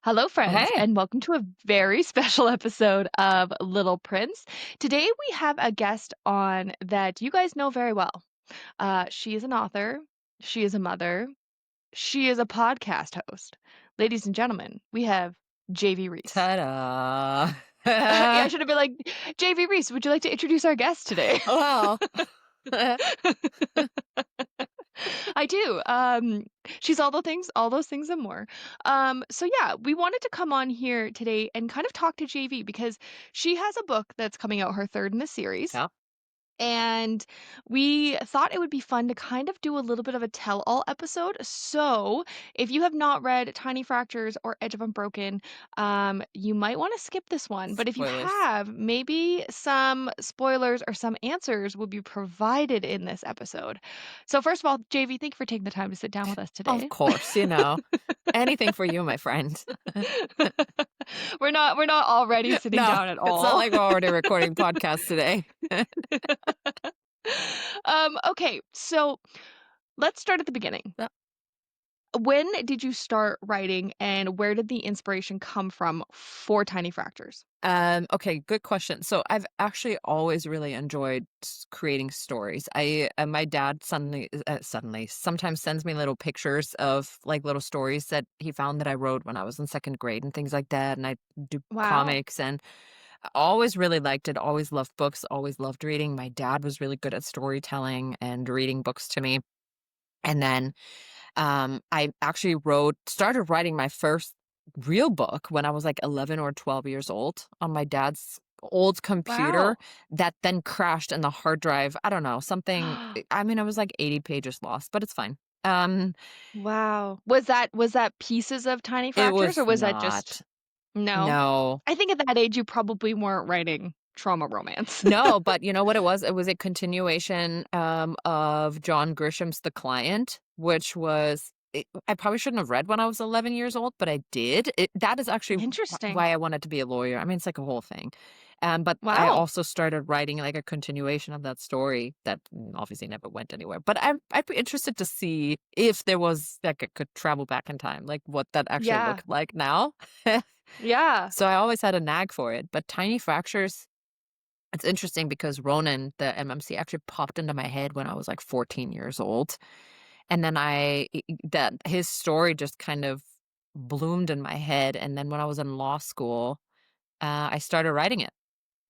Hello, friends, Hey. and welcome to a very special episode of Little Prince. Today, we have a guest on that you guys know very well. She is an author, she is a mother, she is a podcast host. Ladies and gentlemen, we have J.V. Reese. Ta-da. Yeah, I should have been like, J.V. Reese, would you like to introduce our guest today? Well, I do. She's all those things and more. So yeah, we wanted to come on here today and kind of talk to JV because she has a book that's coming out, her third in the series. yeah, And we thought it would be fun to kind of do a little bit of a tell-all episode. So, if you have not read Tiny Fractures or Edge of Unbroken, you might want to skip this one. But if you spoilers. have, maybe some spoilers or some answers will be provided in this episode. So, first of all, JV, thank you for taking the time to sit down with us Of today. course, anything for you, my friend. We're not already sitting No, down at it's not all. like we're already recording podcasts today. Okay, so let's start at the beginning. Yeah. When did you start writing and where did the inspiration come from for Tiny Fractures? Okay, good question. So I've actually always really enjoyed creating stories. My dad suddenly sometimes sends me little pictures of like little stories that he found that I wrote when I was in second grade and things like that. And I do Wow. comics and I always really liked it. Always loved books. Always loved reading. My dad was really good at storytelling and reading books to me. And then I actually started writing my first real book when I was like 11 or 12 years old on my dad's old computer Wow. that then crashed in the hard drive. I don't know, something. I mean, I was like 80 pages lost, but it's fine. Um, Wow. Was that pieces of Tiny it Fractures was or was that just not. no? No. I think at that age you probably weren't writing trauma romance. No, but you know what it was? It was a continuation of John Grisham's The Client, which I probably shouldn't have read when I was 11 years old, but I did. That is actually Interesting. why I wanted to be a lawyer. I mean, it's like a whole thing. But I Wow. also started writing like a continuation of that story that obviously never went anywhere. But I'd be interested to see if there was like I could travel back in time, like what that actually Yeah. looked like now. Yeah. So I always had a nag for it. But Tiny Fractures, it's interesting because Ronan, the MMC, actually popped into my head when I was like 14 years old. And then that his story just kind of bloomed in my head. And then when I was in law school, I started writing it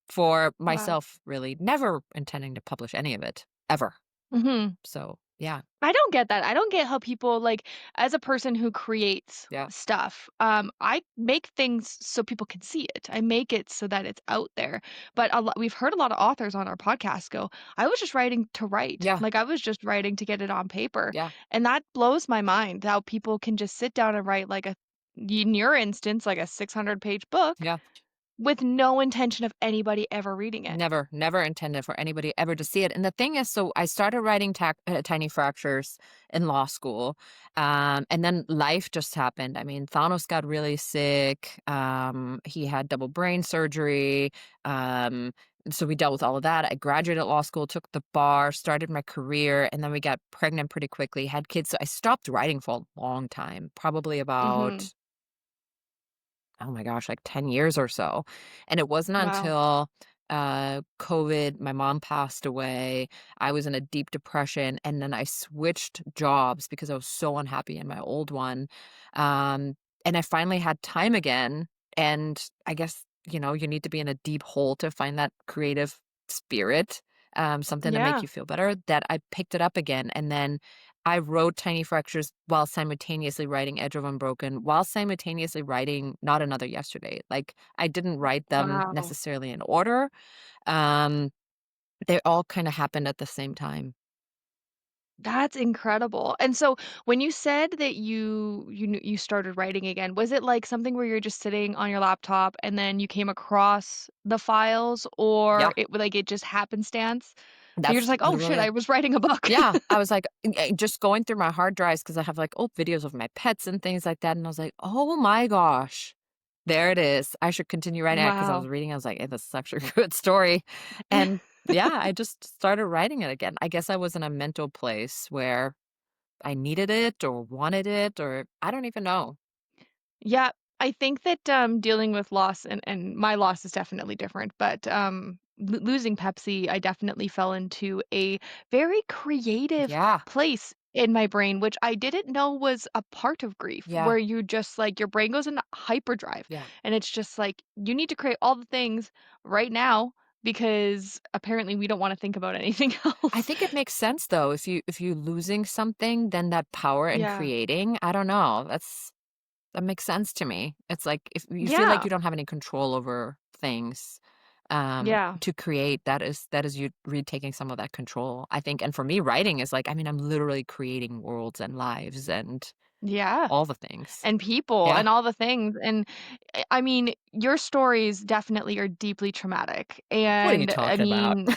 for Wow. myself, really, never intending to publish any of it ever. Mhm. So, yeah, I don't get that. I don't get how people like as a person who creates yeah, stuff, I make things so people can see it. I make it so that it's out there. But we've heard a lot of authors on our podcast go, I was just writing to write. yeah, Like I was just writing to get it on paper. yeah, And that blows my mind how people can just sit down and write like in your instance, like a 600-page book yeah. with no intention of anybody ever reading it. Never, never intended for anybody ever to see it. And the thing is, so I started writing Tiny Fractures in law school. And then life just happened. I mean, Thanos got really sick. He had double brain surgery. Um, so we dealt with all of that. I graduated law school, took the bar, started my career, and then we got pregnant pretty quickly, had kids. So I stopped writing for a long time, probably Mhm. about oh my gosh, like 10 years or so. And it wasn't Wow. until COVID, my mom passed away. I was in a deep depression. And then I switched jobs because I was so unhappy in my old one. Um, and I finally had time again. And I guess, you need to be in a deep hole to find that creative spirit, something to make Yeah. you feel better, that I picked it up again. And then I wrote Tiny Fractures while simultaneously writing Edge of Unbroken, while simultaneously writing Not Another Yesterday. Like, I didn't write them Wow. necessarily in order. Um, they all kind of happened at the same time. That's incredible. And so when you said that you started writing again, was it like something where you're just sitting on your laptop and then you came across the files or Yeah, it just happenstance? And you're just that's like, "Oh shit, literally I it. was writing a book." Yeah, I was like just going through my hard drives because I have like old videos of my pets and things like that. And I was like, oh my gosh, there it is. I should continue writing it because I was Wow. reading. I was like, hey, this is actually a good story. And yeah, I just started writing it again. I guess I was in a mental place where I needed it or wanted it, or I don't even know. Yeah. I think that, dealing with loss and my loss is definitely different, but, losing Pepsi, I definitely fell into a very creative Yeah, place in my brain, which I didn't know was a part of grief, yeah, where you just, like, your brain goes into hyperdrive, yeah. and it's just like, you need to create all the things right now because apparently we don't wanna think about anything I else. think it makes sense though, if you losing something, then that power in Yeah. creating, I don't know, that makes sense to me. It's like if you feel like Yeah. you don't have any control over things, Yeah. to create, that is you retaking some of that control, I think. And for me, writing is like, I mean, I'm literally creating worlds and lives and Yeah. all the things. And people Yeah. and all the things, and I mean, your stories definitely are deeply traumatic, What are you and I talking about? mean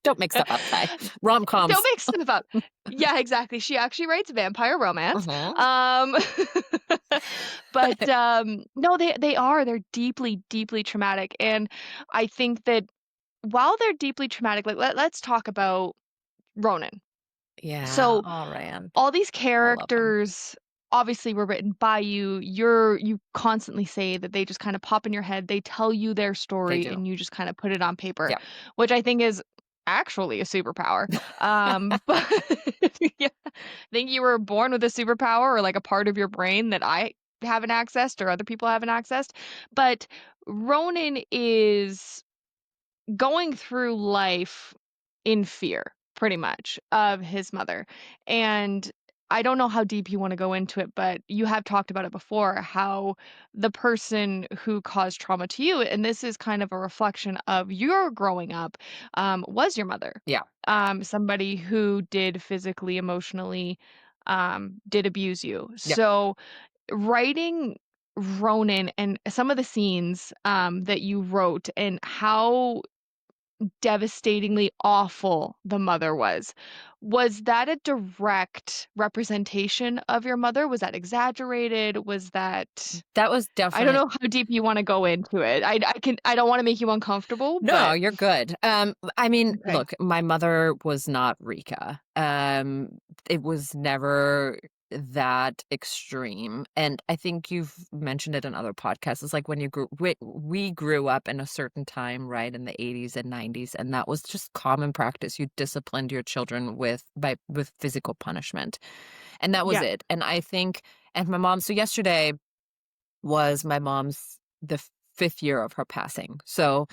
Don't make stuff up, Ty. don't Rom-coms. make stuff up. Yeah, exactly, she actually writes vampire romance, Mhm. um, but, no, they're deeply, deeply traumatic, and I think that while they're deeply traumatic, like, let's talk about Ronan. Yeah, So oh, man. all these I love him. characters obviously were written by you. You constantly say that they just kind of pop in your head. They tell you their They story do. and you just kind of put it on paper, Yeah. which I think is actually a superpower. But yeah, I think you were born with a superpower or like a part of your brain that I haven't accessed or other people haven't accessed. But Ronan is going through life in fear, pretty much, of his mother. And I don't know how deep you want to go into it, but you have talked about it before how the person who caused trauma to you, and this is kind of a reflection of your growing up, was your mother. Yeah. Somebody who did physically, emotionally, did abuse you. Yep. So writing Ronan and some of the scenes that you wrote and how devastatingly awful the mother was that a direct representation of your mother? Was that exaggerated? Was that That was I don't definitely. know how deep you wanna go into it. I don't wanna make you uncomfortable, No, but you're good. I mean, okay. look, my mother was not Rika. It was never that extreme. And I think you've mentioned it in other podcasts. It's like when we grew up in a certain time, right, in the 80s and 90s, and that was just common practice. You disciplined your children with physical punishment. And that was Yeah, it. And I think, and my mom, so yesterday was my mom's the 5th year of her passing. So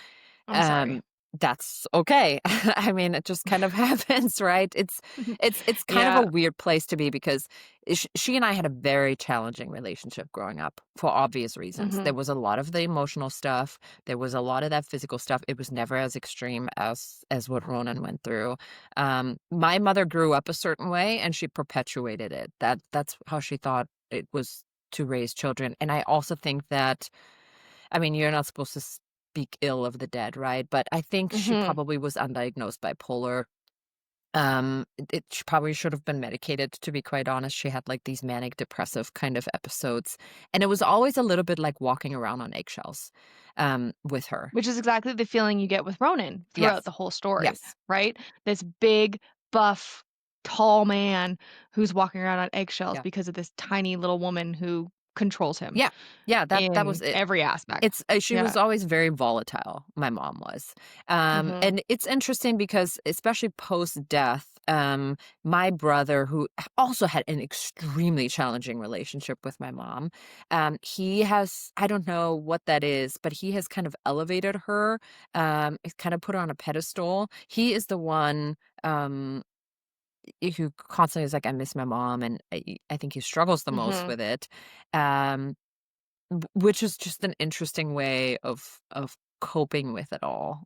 I'm sorry. um, that's okay. I mean, it just kind of happens, right? It's kind of a Yeah, weird place to be because she and I had a very challenging relationship growing up for obvious reasons. There mhm, was a lot of the emotional stuff. There was a lot of that physical stuff. It was never as extreme as what Ronan went through. My mother grew up a certain way, and she perpetuated it. That's how she thought it was to raise children. And I also think that, I mean, you're not supposed to speak ill of the dead, right? But I think she mhm, probably was undiagnosed bipolar. She probably should have been medicated, to be quite honest. She had like these manic depressive kind of episodes. And it was always a little bit like walking around on eggshells with her. which is exactly the feeling you get with Ronan throughout Yes. the whole story, Yes. right? This big, buff, tall man who's walking around on eggshells Yeah. because of this tiny little woman who controls him. Yeah. Yeah. That was In it. every aspect. She Yeah. was always very volatile, my mom was. Mhm. And it's interesting because especially post-death, my brother, who also had an extremely challenging relationship with my mom, he has, I don't know what that is, but he has kind of elevated her, he's kind of put her on a pedestal. He is the one, who constantly is like, "I miss my mom," and I think he struggles the most Mhm. with it. Um which is just an interesting way of coping with it all,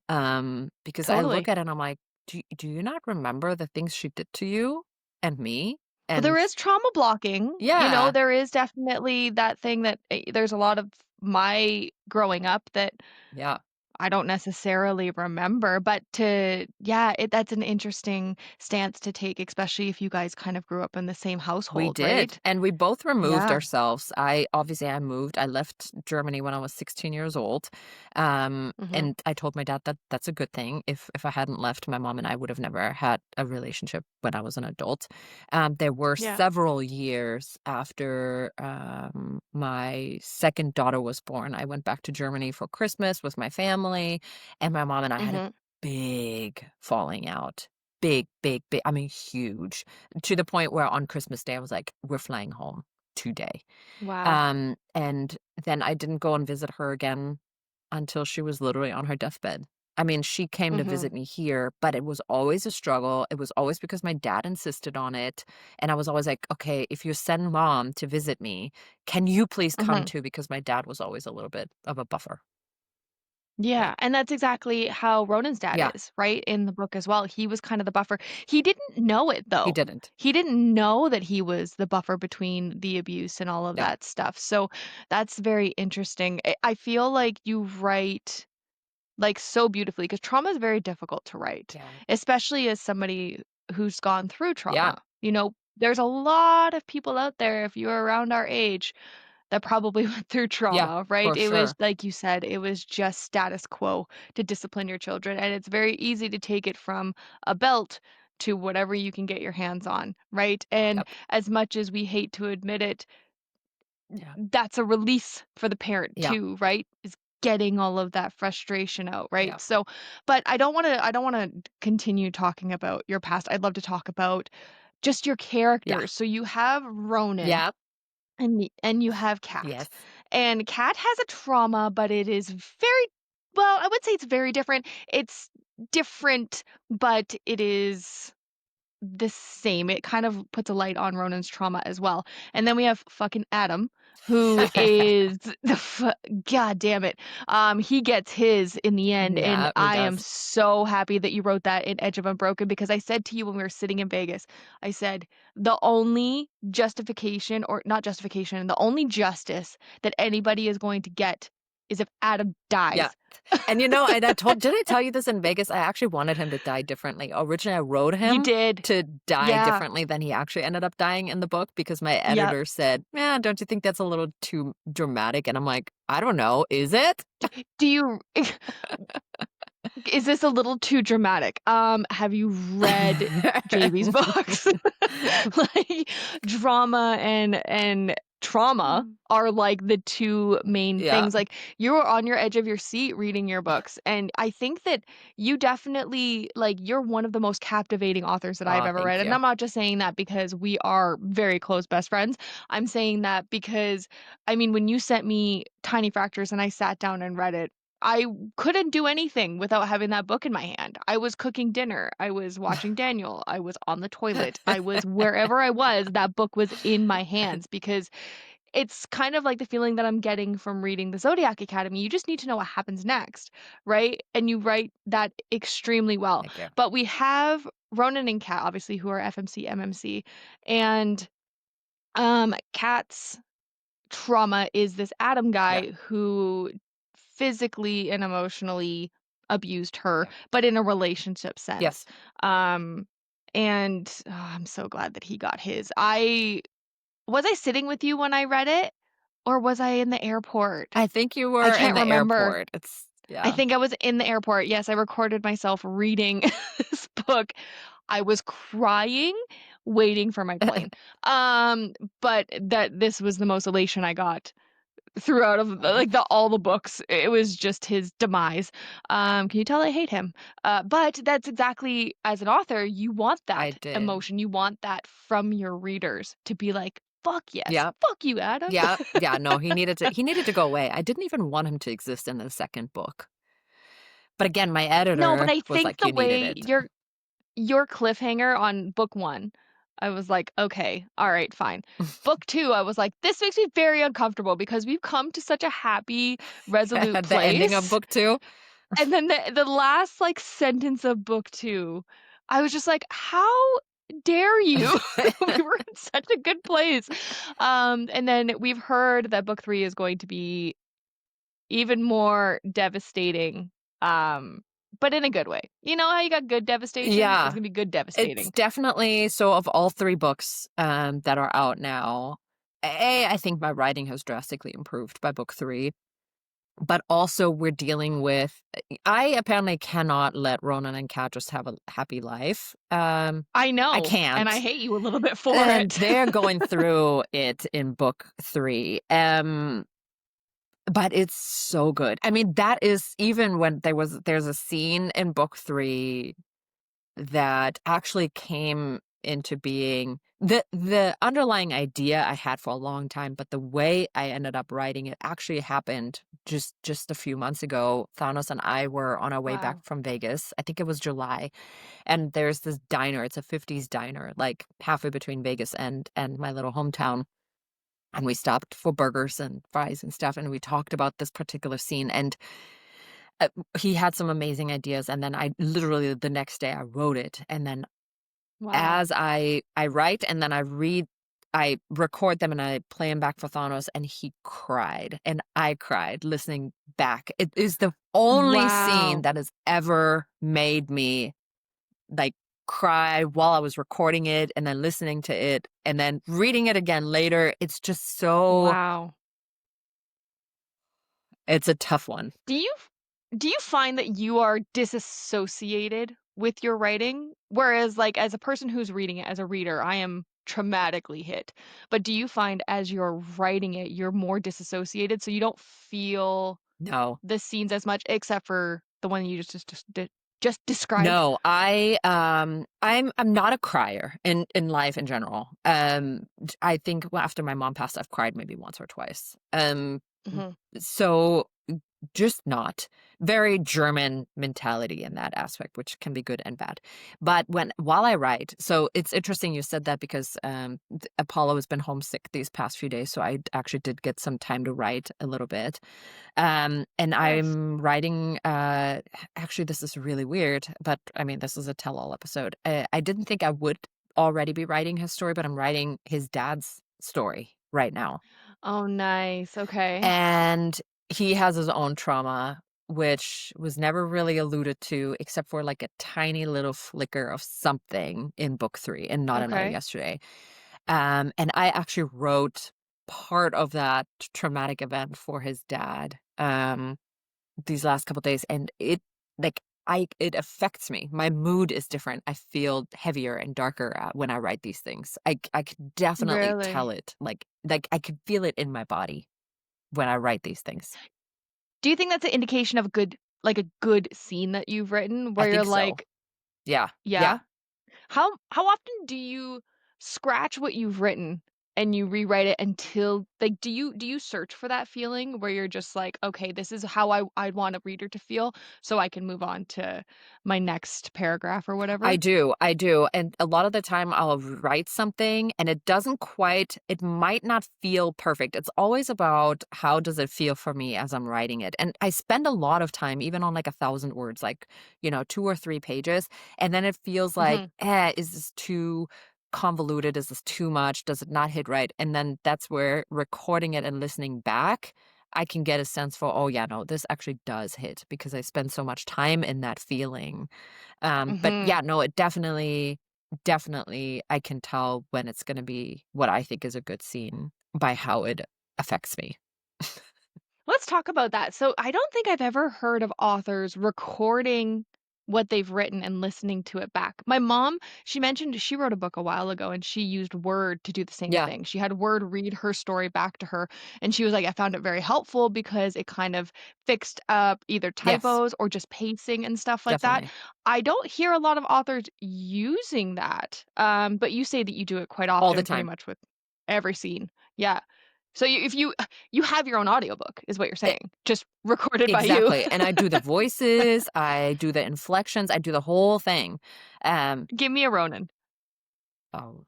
because I look Totally. at it and I'm like, Do you not remember the things she did to you and me?" Well, there And is trauma blocking, yeah, there is definitely that thing that, there's a lot of my growing up that yeah, I don't necessarily remember, but to yeah, that's an interesting stance to take, especially if you guys kind of grew up in the same We household, did, right? and we both removed Yeah. ourselves. I moved. I left Germany when I was 16 years old, Mhm. and I told my dad that that's a good thing. If I hadn't left, my mom and I would have never had a relationship when I was an adult. There were Yeah. several years after my second daughter was born. I went back to Germany for Christmas with my family, and my mom and I had a Mhm. big falling out. Big, big, big. I mean, huge to the point where on Christmas Day, I was like, "We're flying home today." Wow. And then I didn't go and visit her again until she was literally on her deathbed. I mean, she came to Mhm. visit me here, but it was always a struggle. It was always because my dad insisted on it, and I was always like, "Okay, if you send mom to visit me, can you please come Mhm. too?" Because my dad was always a little bit of a buffer. Yeah, Right. and that's exactly how Ronan's dad Yeah, is, right? In the book as well. He was kind of the buffer. He didn't know it he though. didn't. He didn't know that he was the buffer between the abuse and all of Yeah, that stuff. So that's very interesting. I feel like you write like so beautifully because trauma is very difficult to write, yeah, especially as somebody who's gone through yeah, trauma. There's a lot of people out there, if you're around our age, that probably went through yeah, trauma, right? for It was sure. like you said, it was just status quo to discipline your children. And it's very easy to take it from a belt to whatever you can get your hands on, right? And Yep. as much as we hate to admit it, Yeah, that's a release for the parent yeah, too, right? Is getting all of that frustration out, right? yeah, So, but I don't want to continue talking about your past. I'd love to talk about just your yeah, characters. So you have Ronan yeah. and you have Kat. Yes. And Kat has a trauma, but it is very well, I would say it's very different. It's different, but it is the same. It kind of puts a light on Ronan's trauma as well. And then we have fucking Adam, who is God damn it. He gets his in the end, and Yeah, he I am does. so happy that you wrote that in Edge of Unbroken because I said to you when we were sitting in Vegas, I said the only justification or not justification, the only justice that anybody is going to get is if Adam Yeah. dies. And, you know, I told did I tell you this in Vegas? I actually wanted him to die differently. Originally, I wrote You him did. to die Yeah. differently than he actually ended up dying in the book because my Yep. editor said, "Yeah, don't you think that's a little too dramatic?" And I'm like, "I don't know. Is it?" Do you Is this a little too dramatic? Have you read JV's books? Like, drama and trauma are, like, the 2 main Yeah, things, like, you were on your edge of your seat reading your books, and I think that you definitely like, you're one of the most captivating authors that I've aw, ever read, thank and you. I'm not just saying that because we are very close best friends, I'm saying that because, I mean, when you sent me Tiny Fractures and I sat down and read it, I couldn't do anything without having that book in my hand. I was cooking dinner, I was watching Daniel, I was on the toilet, I was wherever I was, that book was in my hands because it's kind of like the feeling that I'm getting from reading the Zodiac Academy. You just need to know what happens next, right? And you write that extremely well. Thank you. But we have Ronan and Kat, obviously, who are FMC, MMC, and Kat's trauma is this Adam Yeah, guy who physically and emotionally abused her, yeah. but in a relationship sense. Yes. Um, and I'm so glad that he got his. I sitting with you when I read it, or was I in the airport? I think you I were in can't the remember. airport. It's I yeah. think I was in the airport. Yes, I recorded myself reading this book. I was crying, waiting for my plane. Um, but that this was the most elation I got throughout of like the all the books. It was just his demise. Can you tell I hate him? But that's exactly as an author, you want I that did. emotion. You want that from your readers to be like, fuck yes, Yeah. fuck you, Adam. Yeah, yeah, no, he needed to go away. I didn't even want him to exist in the second book. But again, my No, but editor I was think like, the "You needed way it." your cliffhanger on book one, I was like, okay, all right, fine. Book two, I was like, this makes me very uncomfortable because we've come to such a happy, resolute The ending of place. book 2? And then the last, like, sentence of book 2, I was just like, "How dare you?" We were in such a good place. And then we've heard that book 3 is going to be even more devastating. Um, but in a good way. You know how you got good devastation? It's Yeah, gonna be good it's devastating. definitely so of all 3 books, that are out now, I think my writing has drastically improved by book 3, but also we're dealing with I apparently cannot let Ronan and Kat just have a happy life, I I know, and I can't, hate you a little bit for and it. they're going through it in book 3, but it's so good. I mean, that is even when there's a scene in book 3 that actually came into being the underlying idea I had for a long time, but the way I ended up writing it actually happened just a few months ago. Thanos and I were on our way back Wow. from Vegas. I think it was July, and there's this diner. It's a 50s diner, like halfway between Vegas and my little hometown. And we stopped for burgers and fries and stuff, and we talked about this particular scene. And uh, he had some amazing ideas, and then I literally the next day I wrote it, and then Wow. as I write and then I record them and I play them back for Thanos, and he cried, and I cried listening back. It is the only scene Wow. that has ever made me, like, cry while I was recording it and then listening to it and then reading it again later. It's just so Wow. it's a tough one. Do you do you find that you are disassociated with your writing? Whereas, like, as a person who's reading it, as a reader, I am traumatically hit. But do you find as you're writing it, you're more disassociated so you don't feel No. the scenes as much, except for the one you just described? No, I'm not a crier in life in general. I think after my mom passed, I've cried maybe once or twice. Mhm. So just not very German mentality in that aspect, which can be good and bad. But while I write, so it's interesting you said that because Apollo has been homesick these past few days, so I actually did get some time to write a little bit. And Nice. I'm writing, actually, this is really weird, but I mean, this is a tell-all episode. I didn't think I would already be writing his story, but I'm writing his dad's story right now. Oh, nice. Okay. And he has his own trauma, which was never really alluded to except for like a tiny little flicker of something in book 3 and not another Okay. yesterday. And I actually wrote part of that traumatic event for his dad. These last couple days, and like it affects me. My mood is different. I feel heavier and darker when I write these things. I could definitely tell Really? it. Like I could feel it in my body when I write these things. Do you think that's an indication of a good scene that you've written I where you're think so. like, Yeah. yeah? Yeah. How often do you scratch what you've written and you rewrite it until like, do you search for that feeling where you're just like, "Okay, this is how I'd want a reader to feel so I can move on to my next paragraph," or whatever? I do, and a lot of the time I'll write something and it might not feel perfect. It's always about how does it feel for me as I'm writing it, and I spend a lot of time even on, like, 1,000 words, like, 2 or 3 pages, and then it feels like, Mhm. is this too convoluted? Is this too much? Does it not hit right? And then that's where recording it and listening back, I can get a sense for, "Oh, yeah, no, this actually does hit," because I spend so much time in that feeling. But Mhm. yeah, no, it definitely I can tell when it's gonna be what I think is a good scene by how it affects me. Let's talk about that. So, I don't think I've ever heard of authors recording what they've written and listening to it back. My mom, she mentioned she wrote a book a while ago and she used Word to do the same Yeah, thing. She had Word read her story back to her, and she was like, I found it very helpful because it kind of fixed up either yes, typos or just pacing and stuff like that. definitely. I don't hear a lot of authors using that. But you say that you do it quite All the often, pretty time. much with every scene. Yeah. So if you have your own audiobook is what you're E saying, just recorded by you. exactly, and I do the voices, I do the inflections, I do the whole thing. Um, Give me a Ronin. oh,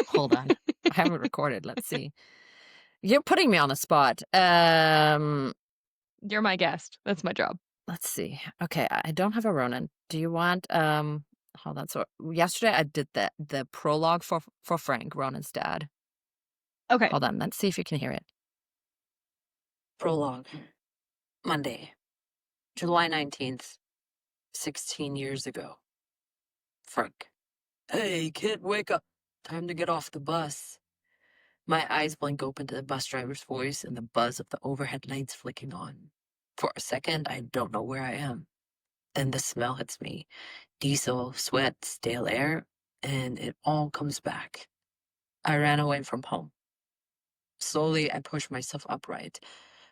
hold on. I haven't recorded, let's see. You're putting me on the spot. You're my guest. That's my job. Let's see. Okay, I don't have a Ronin. Do you want, hold on. So yesterday I did the prologue for Frank, Ronan's dad. Okay. Hold on, let's see if you can hear it. Prologue, Monday, July 19th, 16 years ago. Frank. Hey, kid, wake up. Time to get off the bus. My eyes blink open to the bus driver's voice and the buzz of the overhead lights flicking on. For a second, I don't know where I am. Then the smell hits me. Diesel, sweat, stale air, and it all comes back. I ran away from home. Slowly, I push myself upright.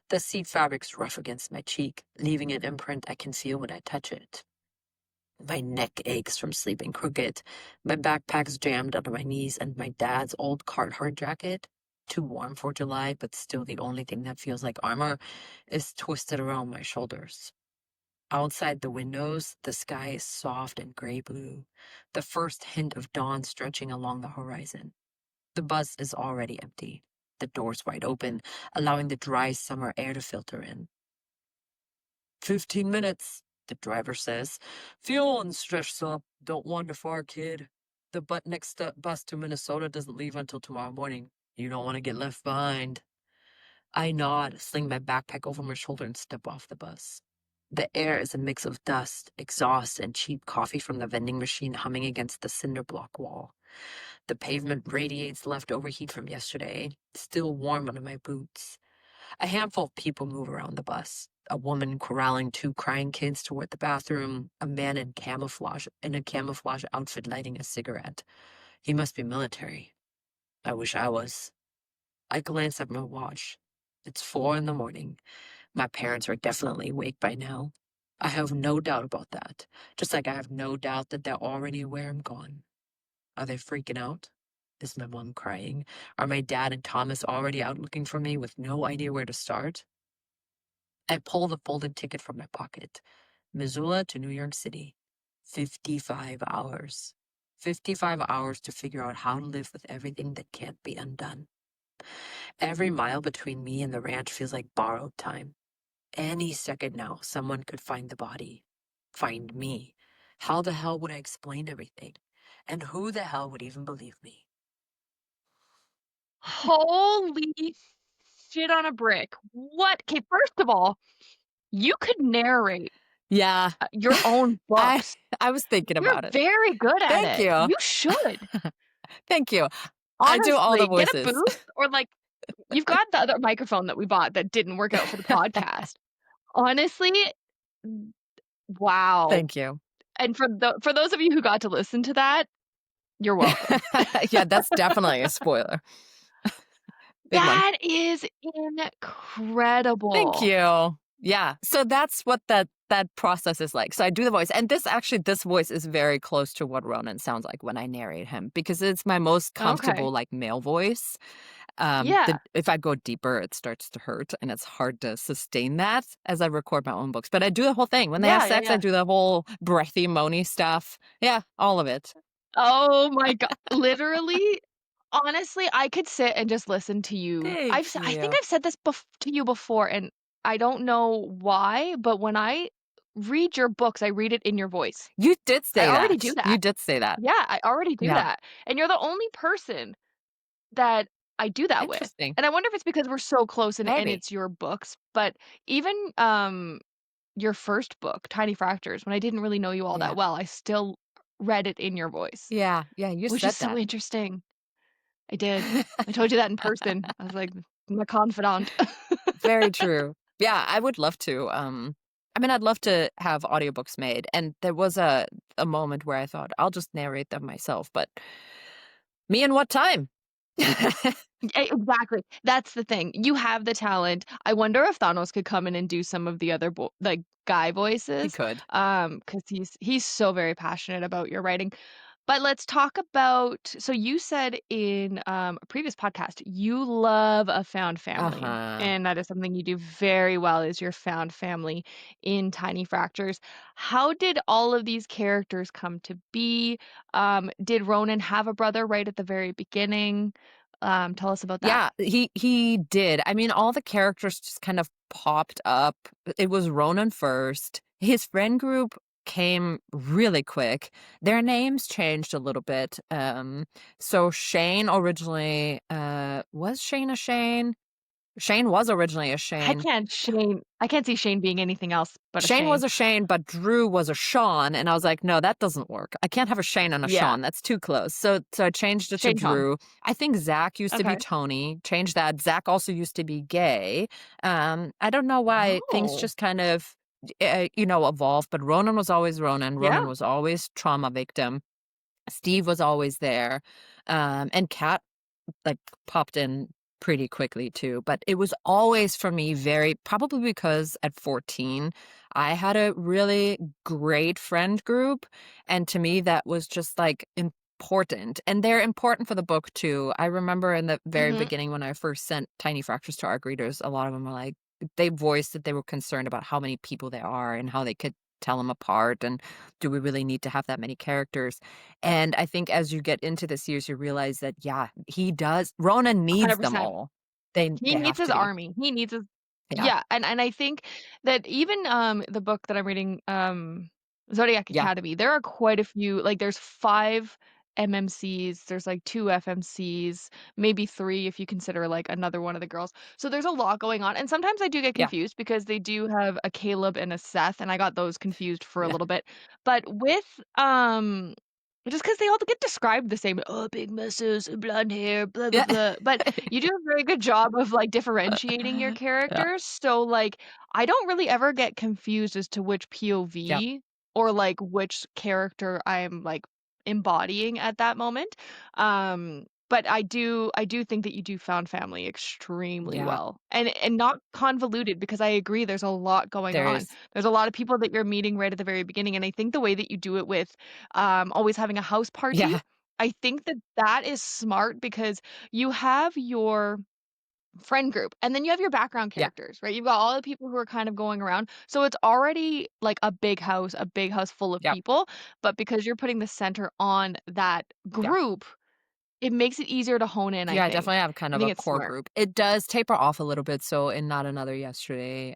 The seat fabric's rough against my cheek, leaving an imprint I can feel when I touch it. My neck aches from sleeping crooked. My backpack's jammed under my knees, and my dad's old Carhartt jacket, too warm for July, but still the only thing that feels like armor, is twisted around my shoulders. Outside the windows, the sky is soft and gray blue, the first hint of dawn stretching along the horizon. The bus is already empty, the doors wide open, allowing the dry summer air to filter in. 15 minutes, the driver says. Fuel stretched up. Don't wander far, kid. The next bus to Minnesota doesn't leave until tomorrow morning. You don't want to get left behind. I nod, sling my backpack over my shoulder, and step off the bus. The air is a mix of dust, exhaust, and cheap coffee from the vending machine humming against the cinder block wall. The pavement radiates leftover heat from yesterday, still warm under my boots. A handful of people move around the bus. A woman corralling two crying kids toward the bathroom, a man in a camouflage outfit lighting a cigarette. He must be military. I wish I was. I glance at my watch. It's 4 in the morning. My parents are definitely awake by now. I have no doubt about that. Just like I have no doubt that they're already aware I'm gone. Are they freaking out? Is my mom crying? Are my dad and Thomas already out looking for me with no idea where to start? I pull the folded ticket from my pocket. Missoula to New York City. 55 hours. 55 hours to figure out how to live with everything that can't be undone. Every mile between me and the ranch feels like borrowed time. Any second now, someone could find the body. Find me. How the hell would I explain everything? And who the hell would even believe me? Holy shit on a brick. What? Okay, first of all, you could narrate Yeah, your own I books. I was thinking You're about it. very good at Thank it. you. You should. Thank you. I do all the Honestly, get a voices. booth or like you've got the other microphone that we bought that didn't work out for the podcast. Honestly, wow. Thank you. And for those of you who got to listen to that, you're welcome. Yeah, that's definitely a spoiler. Big one. That is Thank incredible. you. Yeah. So that's what that process is like. So I do the voice, and this voice is very close to what Ronan sounds like when I narrate him because it's my most Okay. comfortable like male voice. Yeah. If I go deeper, it starts to hurt, and it's hard to sustain that as I record my own books. But I do the whole thing. When they have Yeah, yeah, sex, I yeah. do the whole breathy, moany stuff. Yeah, all of it. Oh my god. Literally, honestly, I could sit and just listen to you. Thank I think you. I've said this to you before, and I don't know why, but when I read your books, I read it in your voice. You did I say already do that. You that. did say that. Yeah, I already do Yeah. that, and you're the only person that I do that with. Interesting. And I wonder if it's because we're so close and Maybe. it's your books, but even, your first book, Tiny Fractures, when I didn't really know you all that Yeah. well, I still read it in your voice, Yeah. Yeah. You which is said so that. interesting. I did. I told you that in person. I was like, my confidant. Very true. Yeah, I would love to. I mean, I'd love to have audiobooks made. And there was a moment where I thought, I'll just narrate them myself. But me and what time? Exactly. That's the thing. You have the talent. I wonder if Thanos could come in and do some of the other like guy He voices, could. because he's so very passionate about your writing. But let's talk about so you said in, a previous podcast, you love a found family, Uh-huh. and that is something you do very well is your found family in Tiny Fractures. How did all of these characters come to be? Did Ronan have a brother right at the very beginning? Tell us about that. Yeah, he did. I mean, all the characters just kind of popped up. It was Ronan first. His friend group came really quick. Their names changed a little bit. So Shane originally was Shane a Shane? Shane was originally a Shane. I can't see Shane being anything else but a Shane was Shane. a Shane, but Drew was a Sean, and I was like, "No, that doesn't work. I can't have a Shane and a Yeah, Sean. That's too close." So I changed it to Shane Sean. Drew. I think Zach used to be Okay. Tony. Changed that. Zach also used to be gay. I don't know why things Oh, just kind of, evolved. But Ronan was always Ronan. yeah. Ronan was always trauma victim. Steve was always there, and Kat like, popped in pretty quickly too, but it was always for me very probably because at 14, I had a really great friend group, and to me, that was just, like, important, and they're important for the book too. I remember in the very Mhm. beginning when I first sent Tiny Fractures to ARC readers, a lot of them were like they voiced that they were concerned about how many people there are and how they could tell them apart, and do we really need to have that many characters? And I think as you get into the series, you realize that, yeah, he does Ronan needs them 100%. all. He They needs have his to. army. He needs his Yeah, Yeah, and I think that even, the book that I'm reading, Zodiac yeah, Academy, there are quite a few like, there's 5 MMCs, there's, like, 2 FMCs, maybe 3 if you consider, like, another one of the girls. So there's a lot going on, and sometimes I do get yeah, confused because they do have a Caleb and a Seth, and I got those confused for a yeah. little bit. But with, just because they all get described the same, "Oh, big muscles, blonde hair, blah, blah, Yeah. blah," but you do a very good job of, like, differentiating your Yeah, characters, so, like, I don't really ever get confused as to which yeah, POV or, like, which character I'm, like, embodying at that moment, but I do think that you do found family extremely yeah, well, and not convoluted because I agree there's a lot going there on. is. There's a lot of people that you're meeting right at the very beginning, and I think the way that you do it with, always having a house party, Yeah, I think that that is smart because you have your friend group, and then you have your background yeah, characters, right? You've got all the people who are kind of going around, so it's already like a big house full of yeah. people, but because you're putting the center on that Yeah. group, it makes it easier to hone in, I Yeah, I definitely think. have kind I of think a it's core smart. group. It does taper off a little bit, so in Not Another Yesterday,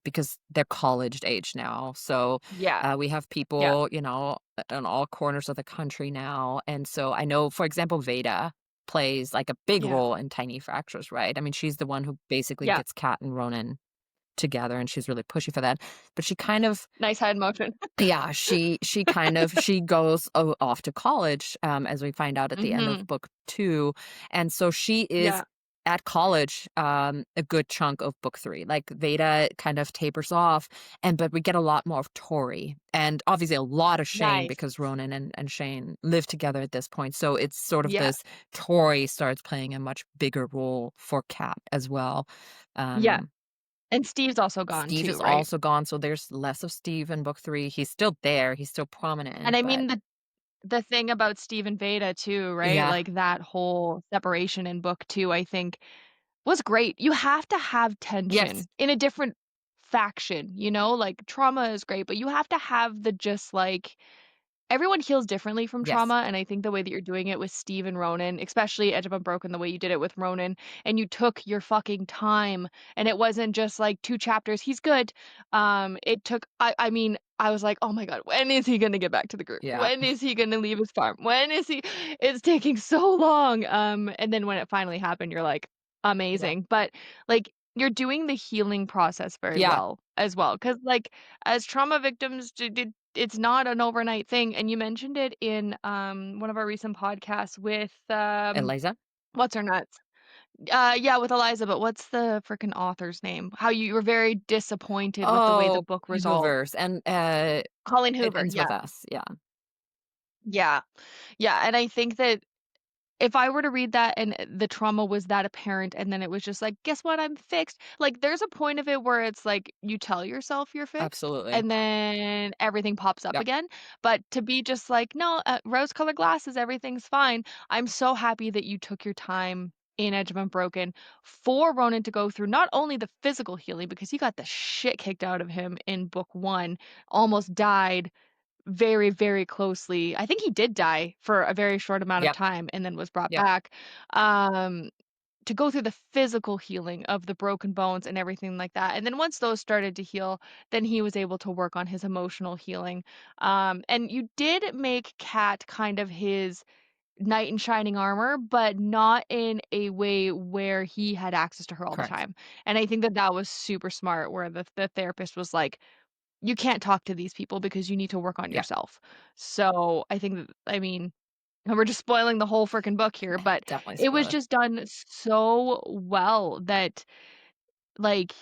because they're college age now. So Yeah, we have yeah, people, in all corners of the country now. And so I know, for example, Veda plays like a big yeah, role in Tiny Fractures, right? I mean, she's the one who basically yeah. gets Kat and Ronan together, and she's really pushy for that. But she kind of Nice head motion. yeah, she kind of she goes off to college, as we find out at the end of Mhm. book 2, and so she is Yeah, at college, a good chunk of book 3. Like, Veda kind of tapers off, but we get a lot more of Tori, and obviously a lot of Shane nice. because Ronan and Shane live together at this point, so it's sort of Yeah, this Tori starts playing a much bigger role for Kat as well. yeah, Um and Steve's also gone Steve too, is right? also gone, so there's less of Steve in book 3. He's still there, he's still And prominent, I but mean the thing about Steve and Veda too, right? yeah. Like, that whole separation in book 2, I think was great. You have to have Yes, tension in a different faction, you know? Like, trauma is great, but you have to have the just, like everyone heals differently from yes, trauma, and I think the way that you're doing it with Steve and Ronan, especially Edge of Unbroken, the way you did it with Ronan, and you took your fucking time, and it wasn't just, like, 2 chapters, "He's good." It took I mean, I was like, "Oh my god, when is he gonna get back to the group? yeah, When is he gonna leave his farm? When is he" It's taking so long, and then when it finally happened, you're like, yeah, "Amazing." But, like, you're doing the healing process very yeah, well as well, because like, as trauma victims, it's not an overnight thing, and you mentioned it in, one of our recent podcasts with, Eliza? what's her nuts? Yeah, with Eliza, but what's the frickin' author's name? How you were very disappointed with the way the Oh, book resolved. Hoovers, and, Colleen it Hoover, ends yeah. with us, yeah, Yeah. Yeah, and I think that if I were to read that and the trauma was that apparent and then it was just like, "Guess what? I'm fixed." Like, there's a point of it where it's like you tell yourself you're fixed absolutely, and then everything pops up yep, again. But to be just like, "No, rose-colored glasses, everything's fine." I'm so happy that you took your time in Edge of Unbroken for Ronan to go through not only the physical healing because he got the shit kicked out of him in book 1, almost died very, very closely. I think he did die for a very short amount of yep, time and then was brought yep, back, um, to go through the physical healing of the broken bones and everything like that, and then once those started to heal, then he was able to work on his emotional healing, and you did make Kat kind of his knight in shining armor, but not in a way where he had access to her all the Correct. time. And I think that that was super smart where the therapist was like, "You can't talk to these people because you need to work on Yeah, yourself." So, I think that I mean, and we're just spoiling the whole freaking book here, but definitely it was spoiler. just done so well that, like,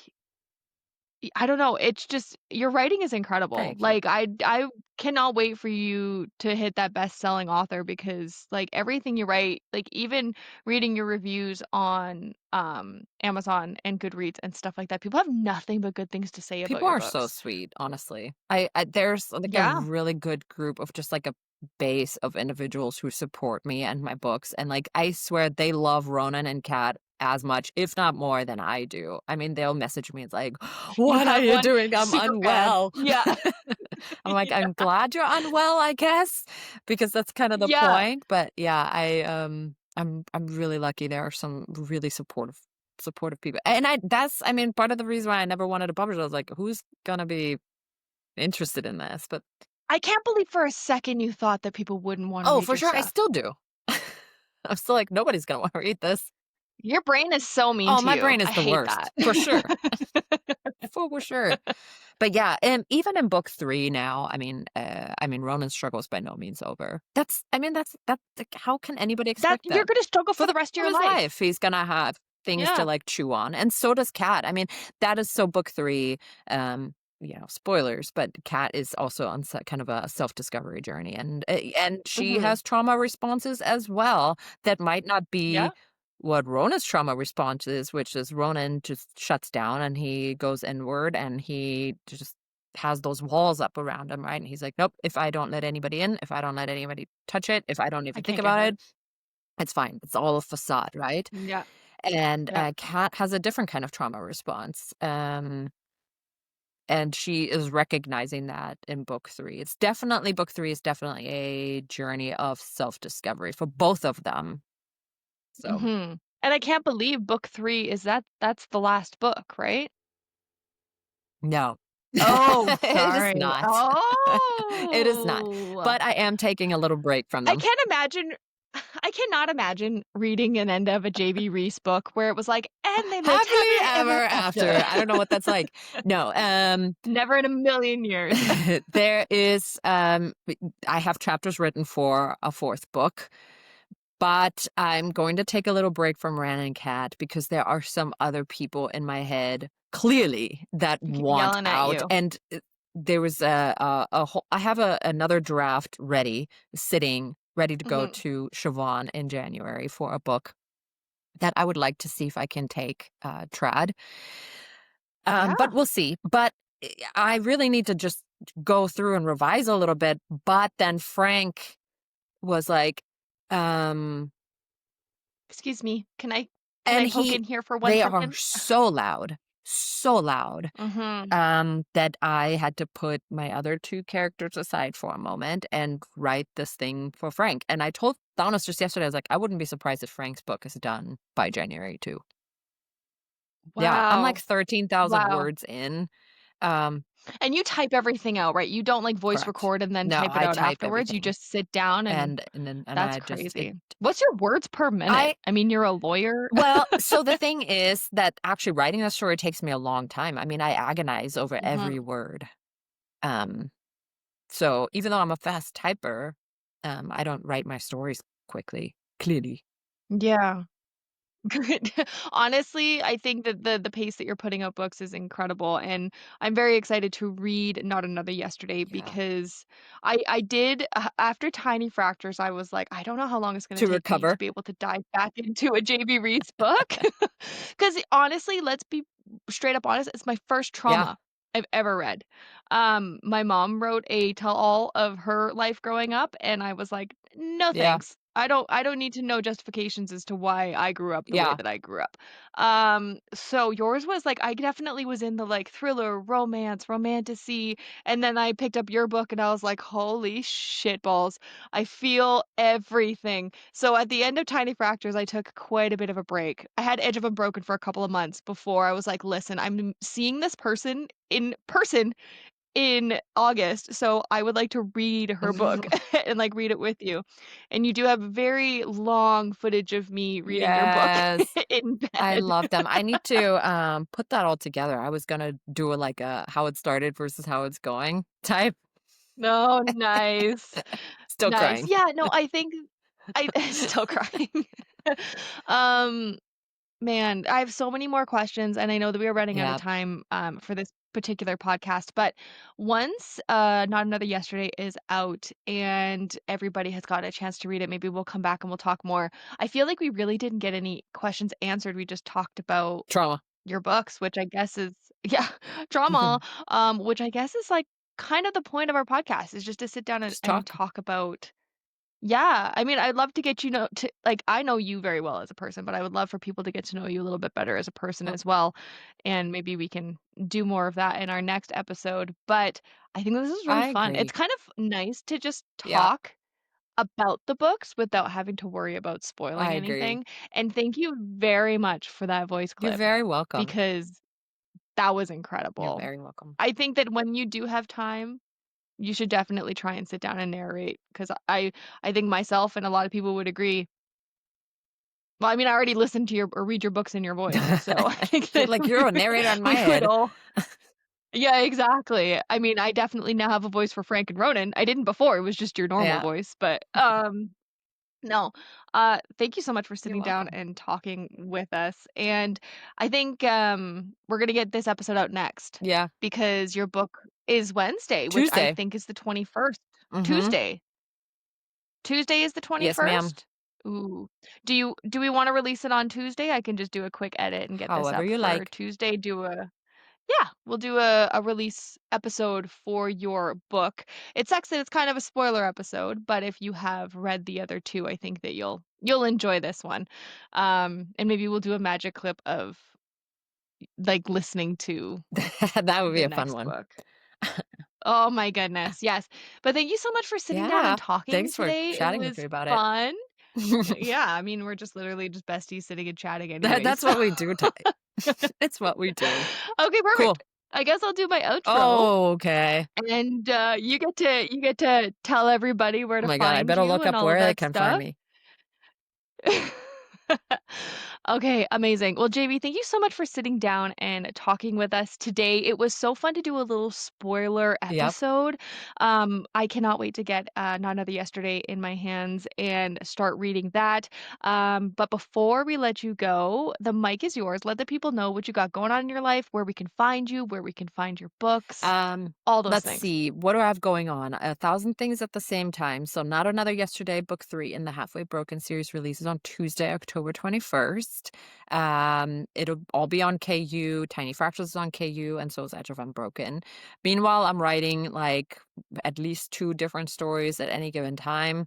I don't know, it's just your writing is incredible. Thank you. Like, I cannot wait for you to hit that best-selling author because, like, everything you write, like, even reading your reviews on, Amazon and Goodreads and stuff like that, people have nothing but good things to say about People your are so books. sweet, honestly. I there's, like, a Yeah. really good group of just, like, a base of individuals who support me and my books, and, like, I swear they love Ronan and Kat as much, if not more than I do. I mean, they'll message me, it's like, You "What are have you one doing? I'm super fan. unwell." Yeah. I'm like, Yeah. "I'm glad you're unwell, I guess," because that's kind of the Yeah. point, but yeah, I'm really lucky there are some really supportive people, and I mean, part of the reason why I never wanted to publish it, I was like, "Who's gonna be interested in this?" But I can't believe for a second you thought that people wouldn't wanna oh, read for your sure, I stuff. still do. I'm still like, "Nobody's gonna wanna read this." Your brain is so mean Oh, to my you. brain is I the hate worst, that. for sure, for sure. But yeah, and even in book 3 now, I mean, Ronan's struggle is by no means over. That's like, how can anybody That expect you're that? gonna struggle For for the the rest of rest of your his life. life, he's gonna have things to, Yeah. like, chew on, and so does Kat. I mean, that is so book 3, spoilers, but Kat is also on kind of a self-discovery journey, and she Mhm. has trauma responses as well that might not Yeah. be what Rona's trauma response is, which is Ronan just shuts down and he goes inward and he just has those walls up around him, right? And he's like, "Nope, if I don't let anybody in, if I don't let anybody touch it, if I don't I even think can't get about hurt. it, it's fine. It's all a facade," right? Yeah. And Yeah. Kat has a different kind of trauma response. And she is recognizing that in book 3. Book 3 is definitely a journey of self-discovery for both of them. So, Mhm. And I can't believe book 3 is that's the last book, right? no. Oh, It is sorry. not. It is not. Oh. But I am taking a little break from I them. can't imagine I cannot imagine reading an end of a J.V. Reese book where it was like, "And they lived Happily happily ever ever after." after. I don't know what that's like. No, Never in a million years. there is, I have chapters written for a 4th book, but I'm going to take a little break from Ran and Cat because there are some other people in my head, clearly, that want Yelling at out, you. and, there was a whole I have another draft ready to go Mhm. to Siobhan in January for a book that I would like to see if I can take, trad. Yeah. But we'll see. But I really need to just go through and revise a little bit. But then Frank was like, um, Excuse me. Can I and poke in here for one they are second? so loud, Mhm. that I had to put my other 2 characters aside for a moment and write this thing for Frank. And I told Thanos just yesterday, I was like, I wouldn't be surprised if Frank's book is done by January too. Yeah, I'm like Wow. 13,000 Wow. words in. Um, And you type everything out, right? You don't, like, voice correct. record and then No, type it I out type afterwards? You everything. just sit down and And that's I just it crazy. What's your words per minute? I I mean, you're a lawyer. well, so the thing is that actually writing a story takes me a long time. I mean, I agonize over every Mhm. word. Um, so even though I'm a fast typer, I don't write my stories quickly, clearly. Yeah. Good. Honestly, I think that the pace that you're putting out books is incredible, and I'm very excited to read Not Another Yesterday Yeah. because I did after Tiny Fractures, I was like, I don't know how long it's going To to take me to recover. be able to dive back into a J.V. Reese book. Because honestly, let's be straight up honest, it's my first Yeah. trauma I've ever read. My mom wrote a tell-all of her life growing up, and I was like, no Yeah. thanks. I don't need to know justifications as to why I grew up the way Yeah. that I grew up. So yours was like I definitely was in the like thriller, romance, romantasy, and then I picked up your book and I was like, holy shit balls. I feel everything. So at the end of Tiny Fractures, I took quite a bit of a break. I had Edge of Unbroken for a couple of months before I was like, listen, I'm seeing this person in person in August, so I would like to read her book and, like, read it with you. And you do have very long footage of me reading your book Yes. in I bed. love them. I need to, put that all together. I was gonna do, like, a how it started versus how it's going type. No, nice. Still Nice. crying. Yeah, no, I think I still crying. Um, Man, I have so many more questions, and I know that we are running out of Yeah. time, for this particular podcast, but once, Not Another Yesterday is out and everybody has gotten a chance to read it, maybe we'll come back and we'll talk more. I feel like we really didn't get any questions answered, we just talked about Trauma. your books, which I guess is yeah, drama, which I guess is, like, kind of the point of our podcast, is just to sit down Just and talk. talk about yeah, I mean, I'd love to get you know to like, I know you very well as a person, but I would love for people to get to know you a little bit better as a person Oh, as well, and maybe we can do more of that in our next episode, but I think this is really I fun. It's agree. kind of nice to just Yeah, talk about the books without having to worry about I spoiling agree. anything, and thank you very much for that voice You're clip very welcome. because that was You're incredible. very welcome. I think that when you do have time you should definitely try and sit down and narrate, 'cause I think myself and a lot of people would agree. Well, I mean, I already listened to your or read your books in your voice, so I think You're that like, you're a narrator in my we would head. all yeah, exactly. I mean, I definitely now have a voice for Frank and Ronan. I didn't before, it was just your normal Yeah, voice, but, no. Thank you so much for you're sitting down welcome. and talking with us, and I think, we're gonna get this episode out next Yeah. because your book is Wednesday, which I Tuesday. think is the 21st. Mhm. Tuesday. Tuesday is the Yes, ma'am. 21st? Ooh. Do we wanna release it on Tuesday? I can just do a quick edit and get this However up you for like. Tuesday, do a yeah, we'll do a release episode for your book. It sucks that it's kind of a spoiler episode, but if you have read the other 2, I think that you'll enjoy this one. And maybe we'll do a magic clip of, like, listening to That would be the a fun next one. book. Oh my goodness, yes. But thank you so much for sitting down and Yeah. talking Thanks for today. It chatting with was me about it. fun. Yeah, I mean, we're just literally just besties sitting and chatting anyways, That's so what we do, it's what we do. okay, Cool. perfect. I guess I'll do my outro, Oh, okay. and, you get to tell everybody where Oh to my god, I find better you look and up all of where they that can find stuff. me. Okay, amazing. Well, JV, thank you so much for sitting down and talking with us today. It was so fun to do a little spoiler Yep. episode. I cannot wait to get Not Another Yesterday in my hands and start reading that. But before we let you go, the mic is yours. Let the people know what you got going on in your life, where we can find you, where we can find your books, all those Let's things. see. What do I have going on? A thousand things at the same time. So, Not Another Yesterday, book 3 in the Halfway Broken series releases on Tuesday, October 21st. It'll all be on KU. Tiny Fractures is on KU, and so is Edge of Unbroken. Meanwhile, I'm writing like at least 2 different stories at any given time.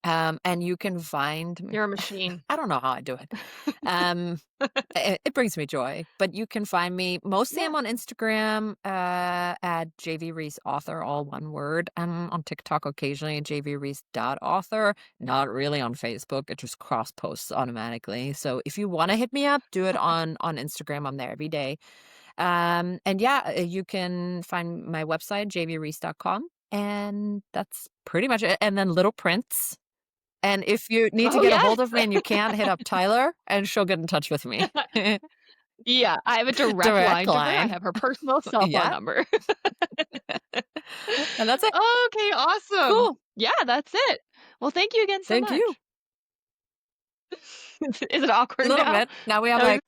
And you can find me. You're a machine. I don't know how I do it. Um, it brings me joy, but you can find me mostly Yeah. I'm on Instagram, at J.V Reese author, all one word. I'm on TikTok occasionally, jvreese.author, not really on Facebook. It just cross posts automatically. So if you want to hit me up, do it on Instagram. I'm there every day. And yeah, you can find my website, jvreese.com. And that's pretty much it. And then Little Prince. And if you need to Oh, get a yes. hold of me and you can't, hit up Tyler and she'll get in touch with me. Yeah, I have a direct Direct line to her. I line. have her personal cell phone Yeah, number. and that's it. Okay, awesome. Cool. Yeah, that's it. Well, thank you again so Thank you. much. Is it A awkward little now? bit. Now we have, That was like